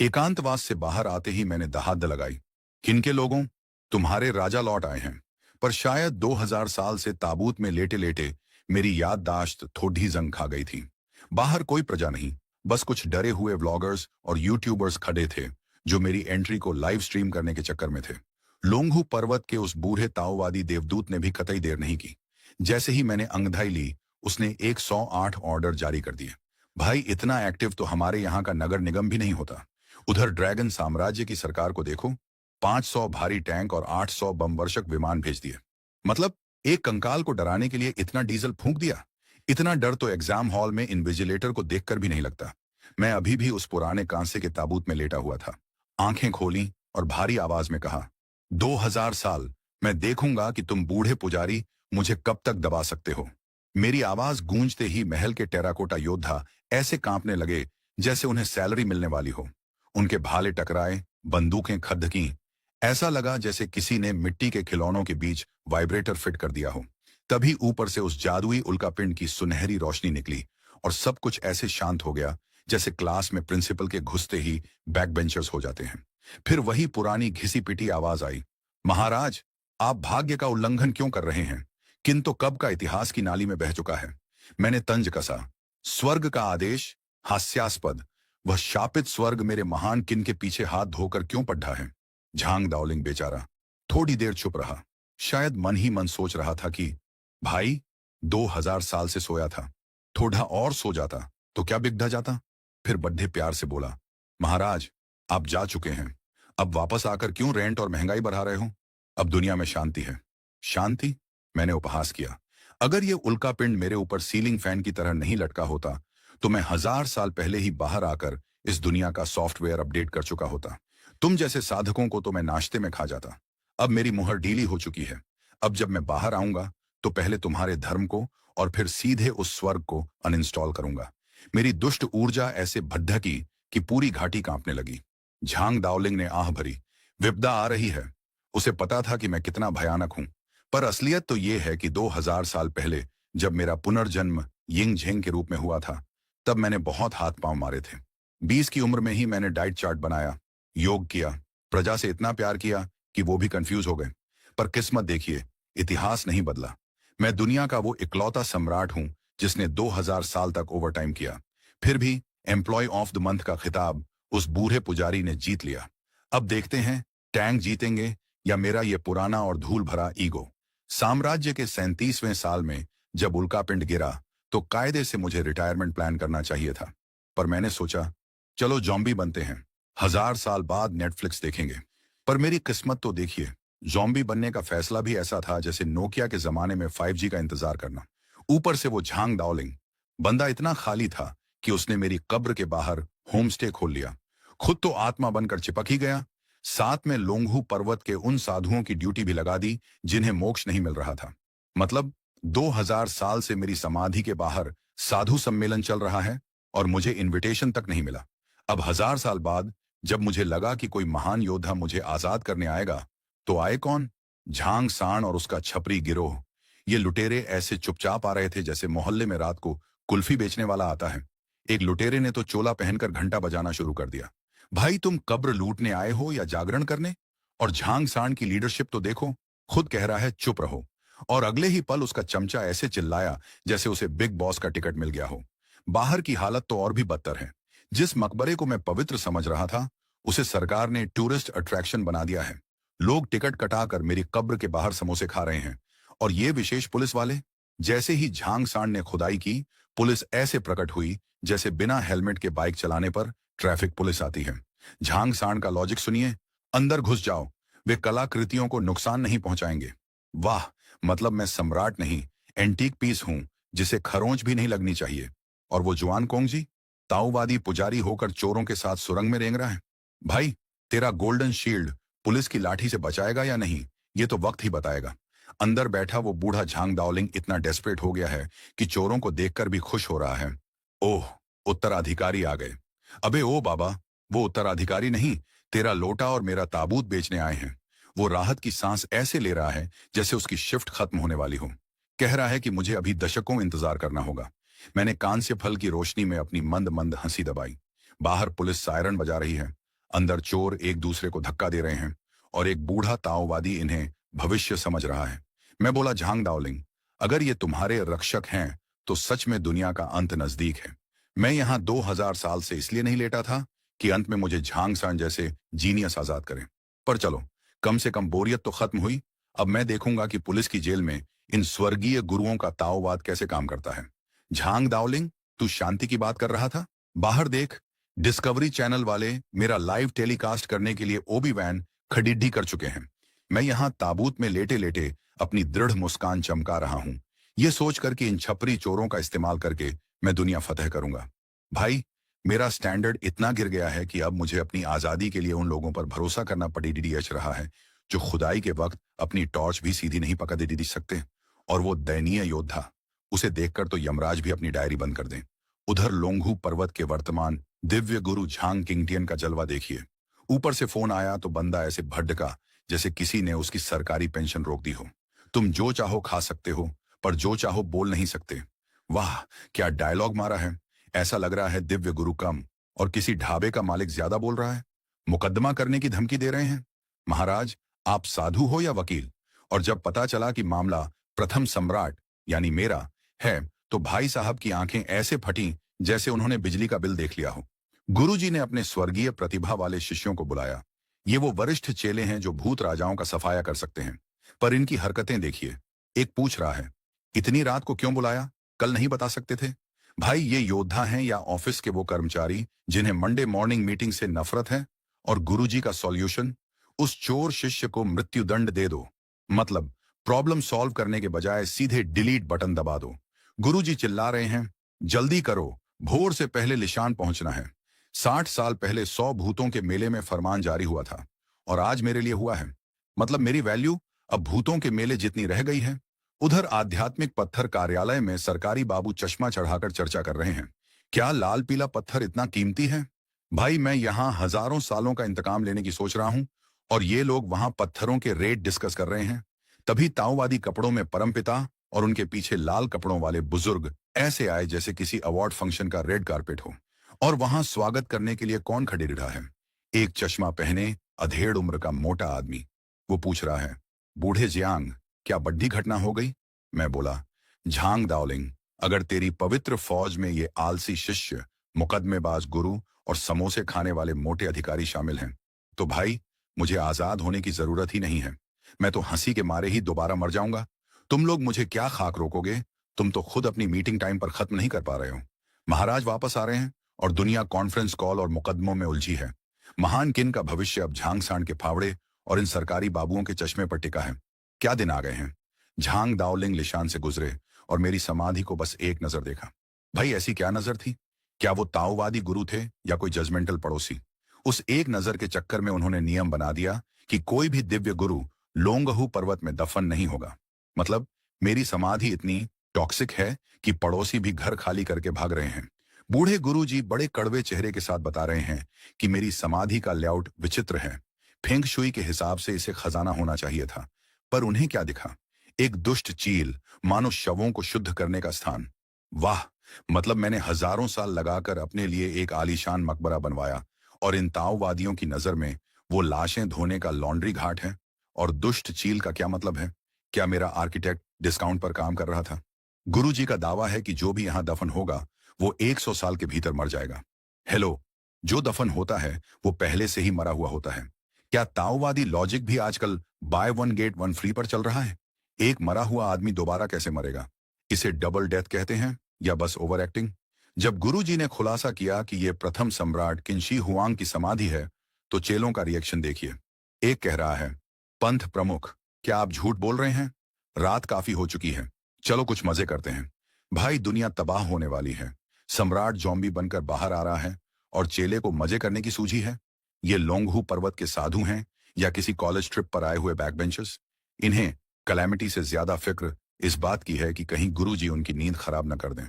एकांतवास से बाहर आते ही मैंने दहाड़ लगाई। किनके लोगों? तुम्हारे राजा लौट आए हैं। पर शायद 2000 साल से ताबूत में लेटे लेटे मेरी याददाश्त थोड़ी जंग खा गई थी। बाहर कोई प्रजा नहीं, बस कुछ डरे हुए व्लॉगर्स और यूट्यूबर्स खड़े थे जो मेरी एंट्री को लाइव स्ट्रीम करने के चक्कर में थे। लोंगहू पर्वत के उस बूढ़े ताओवादी देवदूत ने भी कतई देर नहीं की। जैसे ही मैंने अंगधाई ली, उसने 108 ऑर्डर जारी कर दिए। भाई, इतना एक्टिव तो हमारे यहाँ का नगर निगम भी नहीं होता। उधर ड्रैगन साम्राज्य की सरकार को देखो, 500 भारी टैंक और 800 बमवर्षक विमान भेज दिए। मतलब एक कंकाल को डराने के लिए इतना डीजल फूंक दिया। इतना डर तो एग्जाम हॉल में इन्विजिलेटर को देखकर भी नहीं लगता। मैं अभी भी उस पुराने कांसे के ताबूत में लेटा हुआ था। आंखें खोली और भारी आवाज में कहा, 2000 साल मैं देखूंगा कि तुम बूढ़े पुजारी मुझे कब तक दबा सकते हो। मेरी आवाज गूंजते ही महल के टेराकोटा योद्धा ऐसे कांपने लगे जैसे उन्हें सैलरी मिलने वाली हो। उनके भाले टकराए, बंदूकें खदकीं। ऐसा लगा जैसे किसी ने मिट्टी के खिलौनों के बीच वाइब्रेटर फिट कर दिया हो। तभी ऊपर से उस जादुई उल्कापिंड की सुनहरी रोशनी निकली और सब कुछ ऐसे शांत हो गया जैसे क्लास में प्रिंसिपल के घुसते ही बैक बेंचर्स हो जाते हैं। फिर वही पुरानी घिसी पिटी आवाज आई, महाराज, आप भाग्य का उल्लंघन क्यों कर रहे हैं? किंतु कब का इतिहास की नाली में बह चुका है। मैंने तंज कसा। स्वर्ग का आदेश? हास्यास्पद। वह शापित स्वर्ग मेरे महान किन के पीछे हाथ धोकर क्यों पढ़ा है? झांग दाओलिंग बेचारा थोड़ी देर चुप रहा। शायद मन ही मन सोच रहा था कि भाई, 2000 साल से सोया था, थोड़ा और सो जाता तो क्या बिगड़ जाता। फिर बड्ढे प्यार से बोला, महाराज, आप जा चुके हैं, अब वापस आकर क्यों रेंट और महंगाई बढ़ा रहे हो? अब दुनिया में शांति है। शांति? मैंने उपहास किया। अगर ये उल्कापिंड मेरे ऊपर सीलिंग फैन की तरह नहीं लटका होता तो मैं 1000 साल पहले ही बाहर आकर इस दुनिया का सॉफ्टवेयर अपडेट कर चुका होता। तुम जैसे साधकों को तो मैं नाश्ते में खा जाता। अब मेरी मुहर ढीली हो चुकी है। अब जब मैं बाहर आऊंगा तो पहले तुम्हारे धर्म को और फिर सीधे उस स्वर्ग को अनइंस्टॉल करूंगा। मेरी दुष्ट ऊर्जा ऐसे भद्दकी कि पूरी घाटी कांपने लगी। झांग दाओलिंग ने आह भरी, विपदा आ रही है। उसे पता था कि मैं कितना भयानक हूं। पर असलियत तो ये है कि 2000 साल पहले जब मेरा पुनर्जन्म यिंग झेंग के रूप में हुआ था, तब मैंने बहुत हाथ पांव मारे थे। 20 की उम्र में ही मैंने डाइट चार्ट बनाया, योग किया, प्रजा से इतना प्यार किया कि वो भी कंफ्यूज हो गए। पर किस्मत देखिए, इतिहास नहीं बदला। मैं दुनिया का वो इकलौता सम्राट हूं जिसने 2000 साल तक ओवरटाइम किया। फिर भी एम्प्लॉय ऑफ द मंथ का खिताब उस बूढ़े पुजारी ने जीत लिया। अब देखते हैं टैंक जीतेंगे या मेरा ये पुराना और धूल भरा ईगो। साम्राज्य के 37वें साल में जब उल्कापिंड गिरा तो कायदे से मुझे रिटायरमेंट प्लान करना चाहिए था। पर मैंने सोचा, चलो जॉम्बी बनते हैं, 1000 साल बाद नेटफ्लिक्स देखेंगे। पर मेरी किस्मत तो देखिए, जॉम्बी बनने का फैसला भी ऐसा था जैसे नोकिया के जमाने में 5G का इंतजार करना। ऊपर से वो झांग दाओलिंग, बंदा इतना खाली था कि उसने मेरी कब्र के बाहर होम स्टे खोल लिया। खुद तो आत्मा बनकर चिपक ही गया, साथ में लोंगहू पर्वत के उन साधुओं की ड्यूटी भी लगा दी जिन्हें मोक्ष नहीं मिल रहा था। मतलब 2000 साल से मेरी समाधि के बाहर साधु सम्मेलन चल रहा है और मुझे इनविटेशन तक नहीं मिला। अब 1000 साल बाद जब मुझे लगा कि कोई महान योद्धा मुझे आजाद करने आएगा, तो आए कौन? झांग सांड और उसका छपरी गिरोह। ये लुटेरे ऐसे चुपचाप आ रहे थे जैसे मोहल्ले में रात को कुल्फी बेचने वाला आता है। एक लुटेरे ने तो चोला पहनकर घंटा बजाना शुरू कर दिया। भाई, तुम कब्र लूटने आए हो या जागरण करने? और झांग सांड की लीडरशिप तो देखो, खुद कह रहा है चुप रहो, और अगले ही पल उसका चमचा ऐसे चिल्लाया जैसे उसे बिग बॉस का टिकट मिल गया हो। बाहर की हालत तो और भी बदतर है। जिस मकबरे को मैं पवित्र समझ रहा था, उसे सरकार ने टूरिस्ट अट्रैक्शन बना दिया है। लोग टिकट कटाकर मेरी कब्र के बाहर समोसे खा रहे हैं। और ये विशेष पुलिस वाले, जैसे ही झांग सांड ने खुदाई की, पुलिस ऐसे प्रकट हुई जैसे बिना हेलमेट के बाइक चलाने पर ट्रैफिक पुलिस आती है। झांग सांड का लॉजिक सुनिए, अंदर घुस जाओ, वे कलाकृतियों को नुकसान नहीं पहुंचाएंगे। वाह, मतलब मैं सम्राट नहीं, एंटीक पीस हूं जिसे खरोंच भी नहीं लगनी चाहिए। और वो जुआन कोंग जी, ताओवादी पुजारी होकर चोरों के साथ सुरंग में रेंग रहा है। भाई, तेरा गोल्डन शील्ड पुलिस की लाठी से बचाएगा या नहीं, ये तो वक्त ही बताएगा। अंदर बैठा वो बूढ़ा झांग दाओलिंग इतना डेस्परेट हो गया है कि चोरों को देखकर भी खुश हो रहा है। ओह, उत्तराधिकारी आ गए। अबे ओ बाबा, वो उत्तराधिकारी नहीं, तेरा लोटा और मेरा ताबूत बेचने आए हैं। वो राहत की सांस ऐसे ले रहा है जैसे उसकी शिफ्ट खत्म होने वाली हो। कह रहा है कि मुझे अभी दशकों इंतजार करना होगा। मैंने कांस्य फल की रोशनी में अपनी मंद मंद हंसी दबाई। बाहर पुलिस सायरन बजा रही है। अंदर चोर एक दूसरे को धक्का दे रहे हैं और एक बूढ़ा ताओवादी इन्हें भविष्य समझ रहा है। मैं बोला, झांग दाओलिंग, अगर ये तुम्हारे रक्षक हैं तो सच में दुनिया का अंत नजदीक है। मैं यहाँ 2000 साल से इसलिए नहीं लेटा था कि अंत में मुझे झांग सान जैसे जीनियस आजाद करें। पर चलो, कम से कम बोरियत तो खत्म हुई। अब मैं देखूंगा कि पुलिस की जेल में इन स्वर्गीय गुरुओं का ताओवाद कैसे काम करता है। झांग दाओलिंग, तू शांति की बात कर रहा था? बाहर देख, डिस्कवरी चैनल वाले मेरा लाइव टेलीकास्ट करने के लिए ओबी वैन खड़िड्डी कर चुके हैं। मैं यहाँ ताबूत में लेटे लेटे अपनी दृढ़ मुस्कान चमका रहा हूँ, ये सोचकर कि इन छपरी चोरों का इस्तेमाल करके मैं दुनिया फतेह करूंगा। भाई, मेरा स्टैंडर्ड इतना गिर गया है कि अब मुझे अपनी आजादी के लिए उन लोगों पर भरोसा करना पड़ीडीएच रहा है जो खुदाई के वक्त अपनी टॉर्च भी सीधी नहीं पकड़ दे सकते। और वो दयनीय योद्धा, उसे देखकर तो यमराज भी अपनी डायरी बंद कर दें। उधर लोंगहू पर्वत के वर्तमान दिव्य गुरु झांग किंगटियन का जलवा देखिए। ऊपर से फोन आया तो बंदा ऐसे भड्डका जैसे किसी ने उसकी सरकारी पेंशन रोक दी हो। तुम जो चाहो खा सकते हो, पर जो चाहो बोल नहीं सकते। वाह, क्या डायलॉग मारा है। ऐसा लग रहा है दिव्य गुरु कम और किसी ढाबे का मालिक ज्यादा बोल रहा है। मुकदमा करने की धमकी दे रहे हैं। महाराज, आप साधु हो या वकील? और जब पता चला कि मामला प्रथम सम्राट यानी मेरा है, तो भाई साहब की आंखें ऐसे फटी जैसे उन्होंने बिजली का बिल देख लिया हो। गुरुजी ने अपने स्वर्गीय प्रतिभा वाले शिष्यों को बुलाया। ये वो वरिष्ठ चेले हैं जो भूत राजाओं का सफाया कर सकते हैं, पर इनकी हरकतें देखिए। एक पूछ रहा है, इतनी रात को क्यों बुलाया, कल नहीं बता सकते थे? भाई, ये योद्धा हैं या ऑफिस के वो कर्मचारी जिन्हें मंडे मॉर्निंग मीटिंग से नफरत है? और गुरुजी का सॉल्यूशन, उस चोर शिष्य को मृत्युदंड दे दो। मतलब प्रॉब्लम सॉल्व करने के बजाय सीधे डिलीट बटन दबा दो। गुरुजी चिल्ला रहे हैं, जल्दी करो, भोर से पहले लिशान पहुंचना है। 60 साल पहले 100 भूतों के मेले में फरमान जारी हुआ था और आज मेरे लिए हुआ है। मतलब मेरी वैल्यू अब भूतों के मेले जितनी रह गई है। उधर आध्यात्मिक पत्थर कार्यालय में सरकारी बाबू चश्मा चढ़ाकर चर्चा कर रहे हैं। क्या लाल पीला पत्थर इतना कीमती है? भाई, मैं यहाँ हजारों सालों का इंतकाम लेने की सोच रहा हूँ और ये लोग वहां पत्थरों के रेट डिस्कस कर रहे हैं। तभी ताओवादी कपड़ों में परमपिता और उनके पीछे लाल कपड़ों वाले बुजुर्ग ऐसे आए जैसे किसी अवार्ड फंक्शन का रेड कारपेट हो। और वहां स्वागत करने के लिए कौन खड़े रहा है? एक चश्मा पहने अधेड़ उम्र का मोटा आदमी। वो पूछ रहा है, बूढ़े जियांग, क्या बड्डी घटना हो गई? मैं बोला, झांग दाओलिंग, अगर तेरी पवित्र फौज में ये आलसी शिष्य, मुकदमेबाज गुरु और समोसे खाने वाले मोटे अधिकारी शामिल हैं, तो भाई मुझे आजाद होने की जरूरत ही नहीं है। मैं तो हंसी के मारे ही दोबारा मर जाऊंगा। तुम लोग मुझे क्या खाक रोकोगे? तुम तो खुद अपनी मीटिंग टाइम पर खत्म नहीं कर पा रहे हो। महाराज वापस आ रहे हैं और दुनिया कॉन्फ्रेंस कॉल और मुकदमों में उलझी है। महान किन का भविष्य अब झांग सांड के फावड़े और इन सरकारी बाबुओं के चश्मे पर टिका है। क्या दिन आ गए हैं। झांग दाओलिंग लिशान से गुजरे और मेरी समाधि को बस एक नजर देखा। भाई, ऐसी क्या नजर थी? क्या वो ताओवादी गुरु थे या कोई जजमेंटल पड़ोसी? उस एक नजर के चक्कर में उन्होंने नियम बना दिया कि कोई भी दिव्य गुरु लोंगहू पर्वत में दफन नहीं होगा। मतलब मेरी समाधि इतनी टॉक्सिक है कि पड़ोसी भी घर खाली करके भाग रहे हैं। बूढ़े गुरुजी बड़े कड़वे चेहरे के साथ बता रहे हैं कि मेरी समाधि का लेआउट विचित्र है। फेंग शुई के हिसाब से इसे खजाना होना चाहिए था, पर उन्हें क्या दिखा? एक दुष्ट चील, मानो शवों को शुद्ध करने का स्थान। वाह, मतलब मैंने हजारों साल लगाकर अपने लिए एक आलीशान मकबरा बनवाया और इन ताओवादियों की नजर में वो लाशें धोने का लॉन्ड्री घाट है। और दुष्ट चील का क्या मतलब है? क्या मेरा आर्किटेक्ट डिस्काउंट पर काम कर रहा था? गुरुजी का दावा है कि जो भी यहां दफन होगा वो 100 साल के भीतर मर जाएगा। हेलो, जो दफन होता है वो पहले से ही मरा हुआ होता है। क्या ताओवादी लॉजिक भी आजकल by one get one free पर चल रहा है? एक मरा हुआ आदमी दोबारा कैसे मरेगा? इसे डबल डेथ कहते हैं या बस ओवर एक्टिंग? जब गुरुजी ने खुलासा किया कि यह प्रथम सम्राट किनशी हुआंग की समाधि है, तो चेलों का रिएक्शन देखिए। एक कह रहा है, पंथ प्रमुख, क्या आप झूठ बोल रहे हैं? रात काफी हो चुकी है, चलो कुछ मजे करते हैं। भाई, दुनिया तबाह होने वाली है। सम्राट जॉम्बी बनकर बाहर आ रहा है और चेले को मजे करने की सूझी है। ये लोंगहू पर्वत के साधु हैं या किसी कॉलेज ट्रिप पर आए हुए बैक बेंचर्स? इन्हें कैलेमिटी से ज्यादा फिक्र इस बात की है कि कहीं गुरुजी उनकी नींद खराब न कर दें।